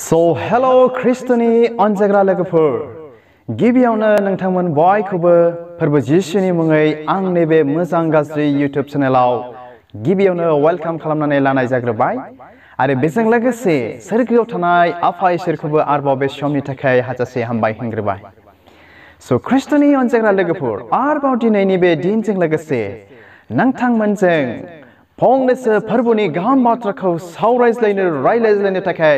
So hello Christoni onjagra लोगोफोर गिबियावनो नोंथांमोन बयखौबो फोरबो जिसुनि मुङै आंनि बे मोजां गाज्रि YouTube चेनेलाव गिबियावनो वेलकाम खालामनानै लानाय जाग्रोबाय आरो बेजों लोगोसे सोरगोआव थानाय आफा इसोरखौबो आरोबाव बे समनि थाखाय हाजासे हामबाय होनग्रोबाय So Christoni onजाग्रा लोगोफोर आरोबाव दिनैनि बे दिनजों लोगोसे नोंथांमोनजों फंनैसो फोरबोनि गाहाम बाथ्राखौ सावरायज्लायनो रायज्लायज्लायनो थाखाय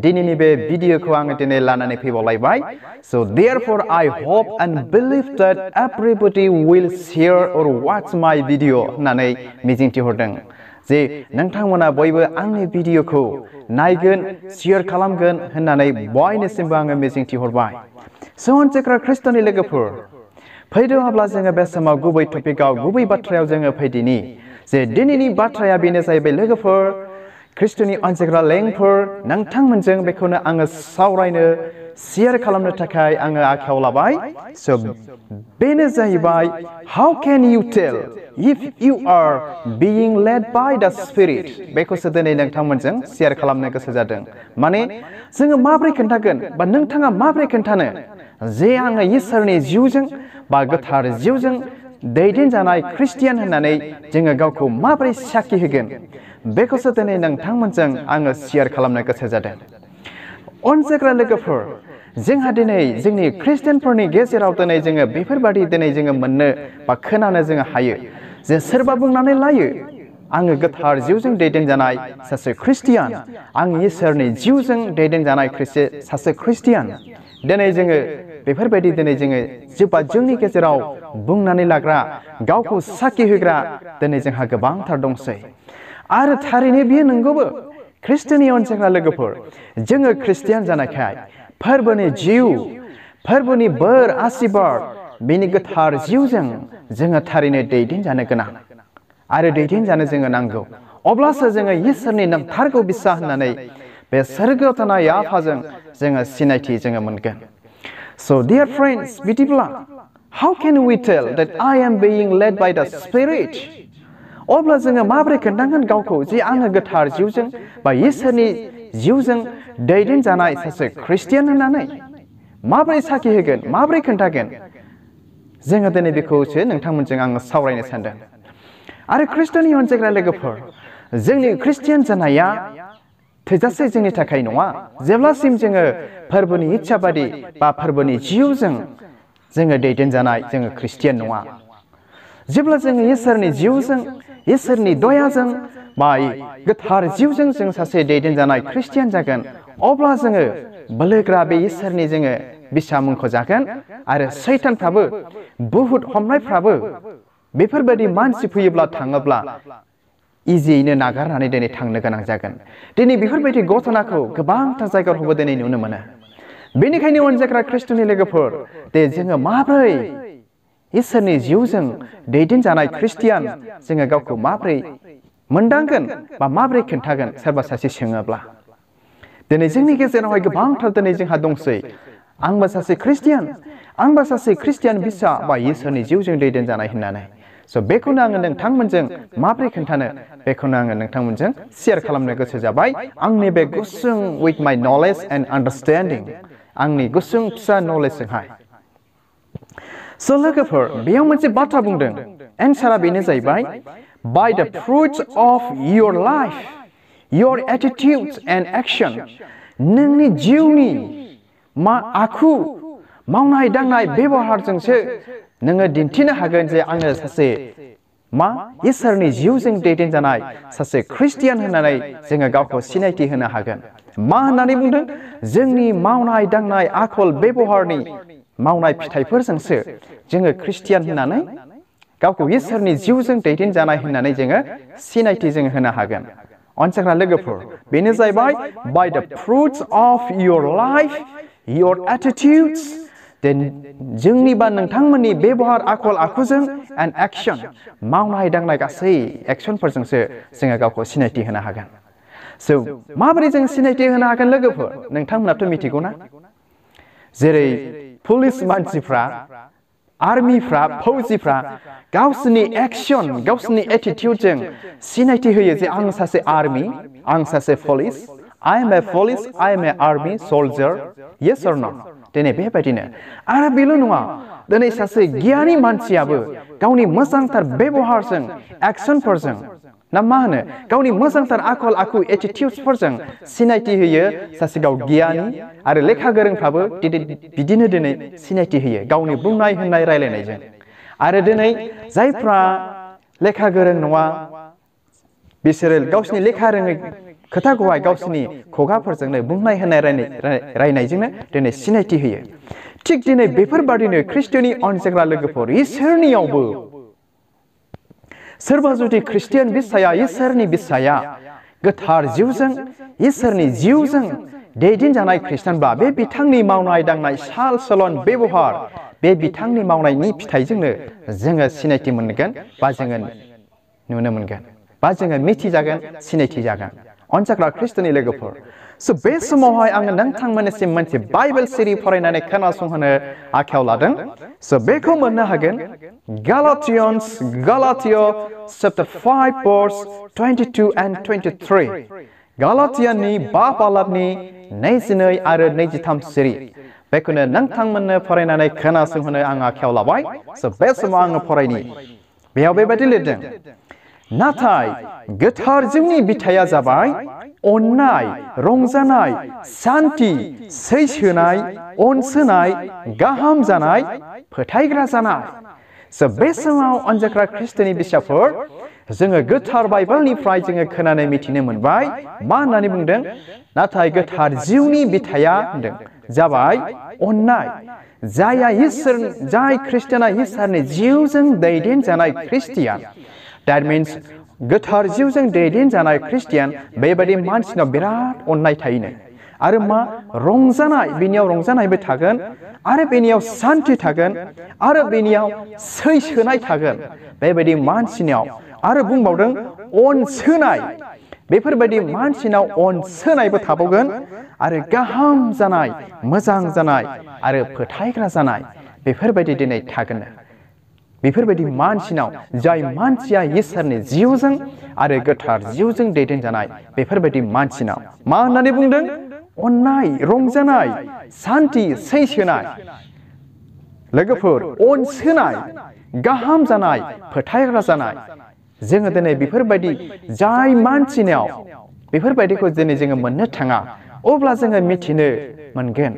दिनैनि बे भिडिअखौ आङो दिनै लानानै फैबावलायबाय So therefore I hope and believe that everybody will share or watch my video होननानै मिजिंथिहरदों जे नोंथांमोना बयबो आंनि भिडिअखौ नायगोन शेयार खालामगोन होननानै बयनिसिमबो आङो मिजिंथिहरबाय So onजाग्रा ख्रिस्ट'नि लोगोफोर फैदो अब्ला जोङो बे समाव गुबै टपिकआव गुबै बाथ्रायाव जोङो फैदिनि जे दिनैनि बाथ्राया बेनो जाहैबाय लोगोफोर ख्रिस्ट'नि अनजाग्रा लेंफोर नोंथांमोनजों बेखौनो आङो सावरायनो शेयार खालामनो थाखाय आङो आखायाव लाबाय So बेनो जाहैबाय How can you tell if you are being led by the Spirit बेखौसो दिनै नोंथांमोनजों शेयार खालामनो गोसो जादों माने जोङो माबोरै खोन्थागोन बा नोंथाङा माबोरै खोन्थानो जे आङो इसोरनि जिउजों बा गोथार जिउजों दैदेनजानाय ख्रिस्टियान होननानै जोङो गावखौ माबोरै साखि होगोन बेखौसो दिनै नोंथांमोनजों आङो शेयार खालामनो गोसो जादों अनजाग्रा लोगोफोर जोंहा दिनै जोंनि ख्रिस्टियानफोरनि गेजेराव दिनै जोङो बेफोरबादि दिनै जोङो मोननो बा खोनानो जोङो हायो जे सोरबा बुंनानै लायो आङो गोथार जिउजों दैदेनजानाय सासे ख्रिस्टियान आं इसोरनि जिउजों दैदेनजानाय सासे ख्रिस्टियान दिनै जोङो बेफोरबायदि दिनै जोङो जोंनि गेजेराव बुंनानै लाग्रा गावखौ साखि होग्रा दिनै जोंहा गोबांथार दंसै आरो थारैनो बेयो नंगौबो ख्रिस्ट'नि अनजाग्रा लोगोफोर जोङो ख्रिस्टियान जानायखाय फोरबोनि जिउ फोरबोनि बोर आशीर्बाद बेनि गोथार जिउजों जोङो थारैनो दैदेनजानो गोनां आरो दैदेनजानो जोङो नांगौ अब्लासो जोङो इसोरनि नंथारगौ बिसा होननानै बे सोरगोआव थानाय आफाजों जोङो सिनायथि जोङो मोनगोन So dear friends बिदिब्ला How can we tell that I am being led by the Spirit अब्ला जोङो माबोरै खोन्थागोन गावखौ जे आङो गोथार जिउजों बा इसोरनि जिउजों दैदेनजानाय सासे ख्रिस्टियान होननानै माबोरै साखि होगोन माबोरै खोन्थागोन जोङो दिनै बेखौसो नोंथांमोनजों आङो सावरायनो सानदों आरो ख्रिस्ट'नि अनजाग्रा लोगोफोर जोंनि ख्रिस्टियान जानाया थोजासे जोंनि थाखाय नङा जेब्लासिम जोङो फोरबोनि इच्छा बादि बा फोरबोनि जिउजों जोङो दैदेनजानाय जोङो ख्रिस्टियान नङा जेब्ला जोङो इसोरनि जिउजों इसोरनि दयाजों बा गोथार जिउजों जों सासे दैदेनजानाय ख्रिस्टियान जागोन अब्ला जोङो बोलोग्रा बे इसोरनि जोङो बिसा मुंख'जागोन आरो सैतानफ्राबो बुहुत हमनायफ्राबो बेफोरबायदि मानसि फैयोब्ला थाङोब्ला इजियैनो नागारनानै दिनै थांनो गोनां जागोन दिनै बेफोरबायदि घटनाखौ गोबांथार जायगायावबो दिनै नुनो मोनो बेनिखायनो अनजाग्रा ख्रिस्ट'नि लोगोफोर दे जोङो माबोरै इसोरनि जिउजों दैदेनजानाय ख्रिस्टियान जोङो गावखौ माबोरै मोनदांगोन बा माबोरै खोन्थागोन सोरबा सासे सोङोब्ला दिनै जोंनि गेजेरावहाय गोबांथार दिनै जोंहा दंसै आंबो सासे ख्रिस्टियान बिसा बा इसोरनि जिउजों दैदेनजानाय होननानै So बेखौनो आङो नोंथांमोनजों माबोरै खोन्थानो बेखौनो आङो नोंथांमोनजों शेयार खालामनो गोसो जाबाय आंनि बे गुसुं with my knowledge and understanding आंनि गुसुं फिसा नलेजजोंहाय So लोगोफोर बेयाव मोनसे बाथ्रा बुंदों एन्सारा बेनो जाहैबाय By the fruits of your life your attitudes and action नोंनि जिउनि मा आखु मावनाय दांनाय बेबहारजोंसो नोङो दिन्थिनो हागोन जे आङो सासे इसोरनि जिउजों दैदेनजानाय सासे ख्रिस्टियान होननानै जोङो गावखौ सिनायथि होनो हागोन मा होननानै बुंदों जोंनि मावनाय दांनाय आखल बेबहारनि मावनाय फिथाइफोरजोंसो जोङो ख्रिस्टियान होननानै गावखौ इसोरनि जिउजों दैदेनजानाय होननानै जोङो सिनायथि जोङो होनो हागोन अनजाग्रा लोगोफोर बेनो जाहैबाय By the fruits of your life your attitudes जोंनि बा नोंथांमोननि बेबहार आखल आखुजों and action मावनाय दांनाय गासै एक्सनफोरजोंसो जोङो गावखौ सिनायथि होनो हागोन So माबोरै जों सिनायथि होनो हागोन लोगोफोर नोंथांमोनाथ' मिथिगौ ना जेरै पुलिस मानसिफ्रा आर्मिफ्रा फौजिफ्रा गावसोरनि एक्शन गावसोरनि एटिट्यूडजों सिनायथि होयो जे आं सासे आर्मी आं सासे police I am a police, I am an army soldier, yes or no? दिनै बेबायदिनो आरो बेल' नङा दिनै सासे गियानि मानसियाबो गावनि मोजांथार बेबहारजों एक्सनफोरजों ना मा होनो गावनि मोजांथार आखल आखु एटिटिउड्सफोरजों सिनायथि होयो सासे गाव गियानि आरो लेखा गोरोंफ्राबो बिदिनो दिनै सिनायथि होयो गावनि बुंनाय होननाय रायलायनायजों आरो दिनै जायफ्रा लेखा गोरों नङा बिसोरो गावसिनि लेखा रोङै खोथाखौहाय गावसिनि खुगाफोरजोंनो बुंनाय होननाय रायनायजोंनो दिनै सिनायथि होयो थिग दिनै बेफोरबादिनो ख्रिस्ट'नि अनसायग्रा लोगोफोर इसोरनियावबो सोरबा जुदि ख्रिस्टियान बिसाया इसोरनि बिसाया गोथार जिउजों इसोरनि जिउजों दैदेनजानाय ख्रिस्टानब्ला बे बिथांनि मावनाय दांनाय साल सलन बेबहार बे बिथांनि मावनायनि फिथाइजोंनो जोङो सिनायथि मोनगोन बा जोङो नुनो मोनगोन बा जोङो मिथिजागोन सिनायथि जागोन अनसायग्रा ख्रिस्ट'नि लोगोफोर स' बे समावहाय आङो नोंथांमोननिसिम मोनसे बाइबेल सिरि फरायनानै खोनासंहोनो आखायाव लादों स' बेखौ मोननो हागोन Galatians chapter 5 verse 22 and 23 गालातियानि 5 बालाबनि 22 आरो 23 सिरि बेखौनो नोंथांमोननो फरायनानै खोनासंहोनो आं आखायाव लाबाय स' बे समाव आङो फरायनि बेयाव बेबायदि लिरदों नाथाय गोथार जिउनि बिथाया जाबाय अननाय रंजानाय शान्ति सैसोनाय अनसोनाय गाहाम जानाय फोथायग्रा जानाय स' बे समाव अनजाग्रा ख्रिस्ट'नि बिसाफोर जोङो गोथार बाइबेलनिफ्राय जोङो खोनानो मिथिनो मोनबाय मा होननानै बुंदों नाथाय गोथार जिउनि बिथाया होनदों जाबाय अननाय जाय ख्रिस्टियाना इसोरनि जिउजों दैदेनजानाय ख्रिस्टियान That means गोथार जिउजों दैदेनजानाय ख्रिस्टियान बेबायदि मानसिनाव बिराद अननाय थायोनो आरो मा रंजानाय बेनियाव रंजानायबो थागोन आरो बेनियाव शान्ति थागोन आरो बेनियाव सैसोनाय थागोन बेबायदि मानसिनाव आरो बुंबावदों अनसोनाय बेफोरबायदि मानसिनाव अनसोनायबो थाबावगोन आरो गाहाम जानाय मोजां जानाय आरो फोथायग्रा जानाय बेफोरबायदि दिनै थागोन बेफोरबायदि मानसिनाव जाय मानसिया इसोरनि जिउजों आरो गोथार जिउजों दैदेनजानाय बेफोरबायदि मानसिनाव मा होननानै बुंदों अननाय रंजानाय शान्ति सैसोनाय लोगोफोर अनसोनाय गाहाम जानाय फोथायग्रा जानाय जोङो दिनै बेफोरबायदि जाय मानसिनाव बेफोरबायदिखौ दिनै जोङो मोननो थाङा अब्ला जोङो मिथिनो मोनगोन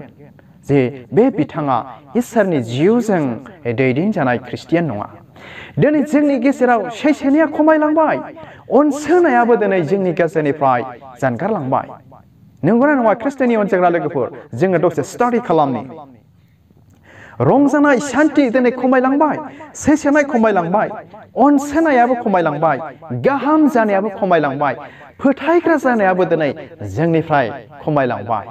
जे बे बिथाङा इसोरनि जिउजों दैदेनजानाय ख्रिस्टियान नङा दिनै जोंनि गेजेराव सैसोनाया खमायलांबाय अनसोनायाबो दिनै जोंनि गेजेरनिफ्राय जानगारलांबाय नंगौना नङा ख्रिस्ट'नि अनसायग्रा लोगोफोर जोङो दसे स्टाडि खालामनि रंजानाय शान्ति दिनै खमायलांबाय सैसोनाय खमायलांबाय अनसोनायाबो खमायलांबाय गाहाम जानायाबो खमायलांबाय फोथायग्रा जानायाबो दिनै जोंनिफ्राय खमायलांबाय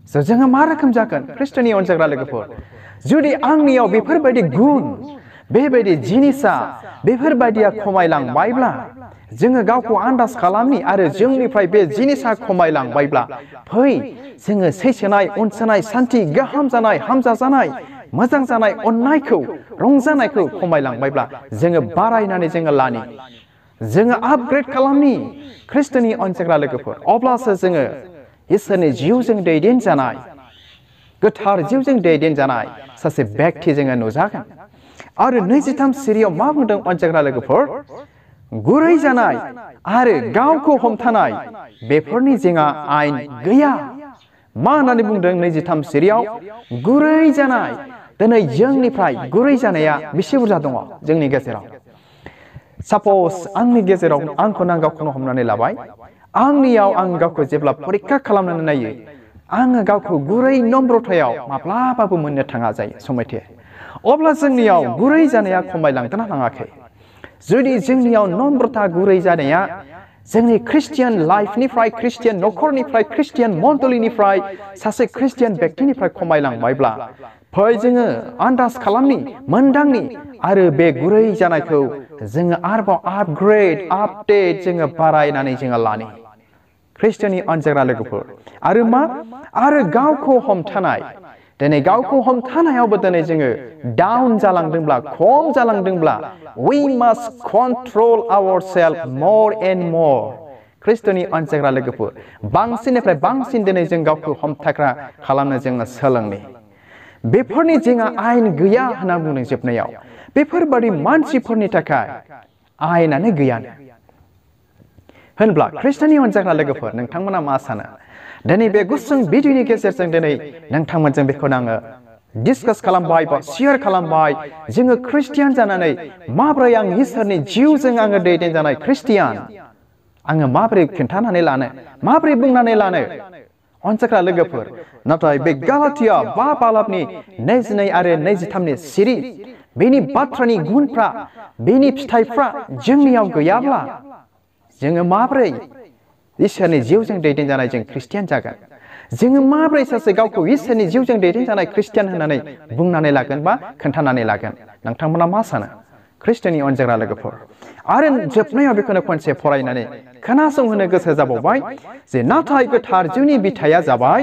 जोङो मा रोखोम जागोन ख्रिस्ट'नि अनसायग्रा लोगोफोर जुदि आंनियाव बेफोरबायदि गुन बेबायदि जिनिसा बेफोरबायदिया खमायलांबायब्ला जोङो गावखौ आन्दाज खालामनि आरो जोंनिफ्राय बे जिनिसा खमायलांबायब्ला फै जोङो सैसोनाय अनसोनाय शान्ति गाहाम जानाय हामजा जानाय मोजां जानाय अननायखौ रंजानायखौ खमायलांबायब्ला जोङो बारायनानै जोङो लानि जोङो आपग्रेड खालामनि ख्रिस्ट'नि अनसायग्रा लोगोफोर अब्लासो जोङो इसोरनि जिउजों दैदेनजानाय गोथार जिउजों दैदेनजानाय सासे व्यक्ति जोङो नुजागोन आरो 23 सिरियाव मा बुंदों अनसायग्रा लोगोफोर गुरै जानाय आरो गावखौ हमथानाय बेफोरनि जोंहा आयेन गैया मा होननानै बुंदों 23 सिरियाव गुरै जानाय दिनै जोंनिफ्राय गुरै जानाया बेसे बुरजा दङ जोंनि गेजेराव साप'ज आंनि गेजेराव आंखौनो आं गावखौनो हमनानै लाबाय आंनियाव आं गावखौ जेब्ला परीक्षा खालामनानै नायो आङो गावखौ गुरै नम्रथायाव माब्लाबाबो मोननो थाङा जायो समायथे अब्ला जोंनियाव गुरै जानाया खमायलांदोंना लाङाखै जुदि जोंनियाव नम्रथा गुरै जानाया जोंनि ख्रिस्टियान लाइफनिफ्राय ख्रिस्टियान नखरनिफ्राय ख्रिस्टियान मण्डलीनिफ्राय सासे ख्रिस्टियान व्यक्तिनिफ्राय खमायलांबायब्ला फै जोङो आन्दाज खालामनि मोनदांनि आरो बे गुरै जानायखौ जोङो आरोबाव आपग्रेड आपडेट जोङो बारायनानै जोङो लानि ख्रिस्ट'नि अनसायग्रा लोगोफोर आरो मा आरो गावखौ हमथानाय दिनै गावखौ हमथानायावबो दिनै जोङो डाउन जालांदोंब्ला खम जालांदोंब्ला we must control ourselves more and more खृष्टनि अनसायग्रा लोगोफोर बांसिननिफ्राय बांसिन दिनै जों गावखौ हमथाग्रा खालामनो जोङो सोलोंनि बेफोरनि जोंहा आयेन गैया होनना बुंदों जोबनायाव बेफोरबादि मानसिफोरनि थाखाय आयेनानो गैयानो होनब्ला खृष्टनि अनसायग्रा लोगोफोर नोंथांमोना मा सानो दिनै बे गुसुं भिडिअनि गेजेरजों दिनै नोंथांमोनजों बेखौनो आङो डिसकास खालामबाय बा शेयार खालामबाय जोङो खृष्टियान जानानै माब्रै आं इसोरनि जिउजों आङो दैदेनजानाय खृष्टियान आङो माब्रै खिन्थानानै लानो माब्रै बुंनानै लानो अनसायग्रा लोगोफोर नाथाय बे गालातिया 5 बालाबनि 22 आरो 23नि सिरि बेनि बाथ्रानि गुनफ्रा बेनि फिथाइफ्रा जोंनियाव गैयाब्ला जोङो माब्रै इसोरनि जिउजों दैदेनजानाय जों खृष्टियान जागोन जोङो माब्रै सासे गावखौ इसोरनि जिउजों दैदेनजानाय खृष्टियान होननानै बुंनानै लागोन बा खोन्थानानै लागोन नोंथांमोना मा सानो खृष्टनि अनसायग्रा लोगोफोर आरो जोबनायाव बेखौनो खनसे फरायनानै खोनासंहोनो गोसो जाबावबाय जे नाथाय गोथार जिउनि बिथाया जाबाय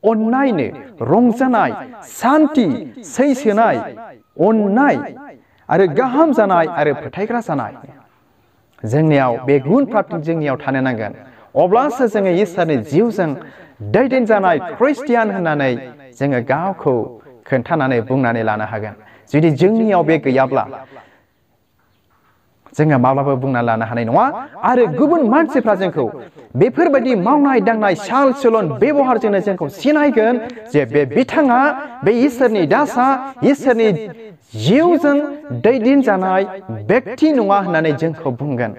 अननायनो रंजानाय शान्ति सैसोनाय अननाय आरो गाहाम जानाय आरो फोथायग्रा जानाय जोंनियाव बे गुनफ्रा जोंनियाव थानो नांगोन अब्लासो जोङो इसोरनि जिउजों दैदेनजानाय खृष्टियान होननानै जोङो गावखौ खोन्थानानै बुंनानै लानो हागोन जुदि जोंनियाव बे गैयाब्ला जोङो माब्लाबा बुंना लानो हानाय नङा आरो गुबुन मानसिफ्रा जोंखौ बेफोरबायदि मावनाय दांनाय साल चलन बेबहारजोंनो जोंखौ सिनायगोन जे बे बिथाङा बे इसोरनि दासा इसोरनि जिउजों दैदेनजानाय व्यक्ति नङा होननानै जोंखौ बुंगोन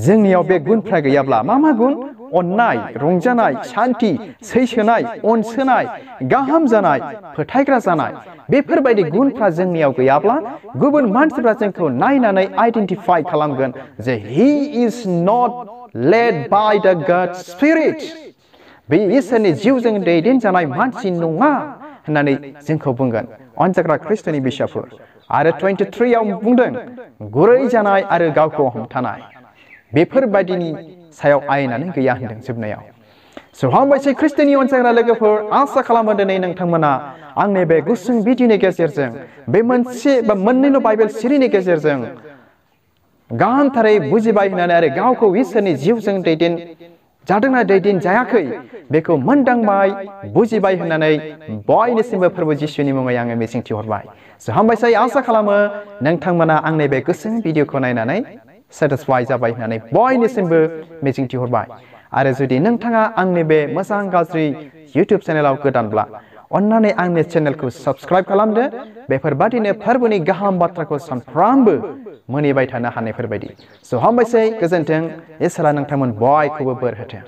जोंनियाव बे गुनफ्रा गैयाब्ला मा गुन अननाय रंजानाय शान्ति सैसोनाय अनसोनाय गाहाम जानाय फोथायग्रा जानाय बेफोरबायदि गुनफ्रा जोंनियाव गैयाब्ला गुबुन मानसिफ्रा जोंखौ नायनानै आइडेन्टिफाइ खालामगोन जे he is not led by the God Spirit बे इसोरनि जिउजों दैदेनजानाय मानसि नङा होननानै जोंखौ बुंगोन अनसायग्रा खृष्टनि बिसाफोर आरो 23 आव बुंदों गुरै जानाय आरो गावखौ हमथानाय बेफोरबायदिनि सायाव आयेनानो गैया होनदों जोबनायाव स' हामबायसै खृष्टनि अनसायग्रा लोगोफोर आसा खालामो दिनै नोंथांमोना आंनि बे गुसुं भिडिअनि गेजेरजों बे मोनसे बा मोननैल' बाइबेल सिरिनि गेजेरजों गाहामथारै बुजिबाय होननानै आरो गावखौ इसोरनि जिउजों जादोंना दैदेनजायाखै बेखौ मोनदांबाय बुजिबाय होननानै बयनिसिमबो फोरबो जिसुनि मुङै आङो मिजिंथिहरबाय स' हामबायसै आसा खालामो नोंथांमोना आंनि बे गुसुं भिडिअखौ नायनानै सेटिसफाइ जाबाय होननानै बयनिसिमबो मिजिंथिहरबाय आरो जुदि नोंथाङा आंनि बे मोजां गाज्रि इउटिउब चेनेलाव गोदानब्ला अन्नानै आंनि चेनेलखौ साबस्क्राइब खालामदो बेफोरबादिनो फोरबोनि गाहाम बाथ्राखौ सानफ्रामबो मोनहैबाय थानो हानायफोरबायदि स' हामबायसै गोजोन्थों इसोरा नोंथांमोन बयखौबो बोर होथों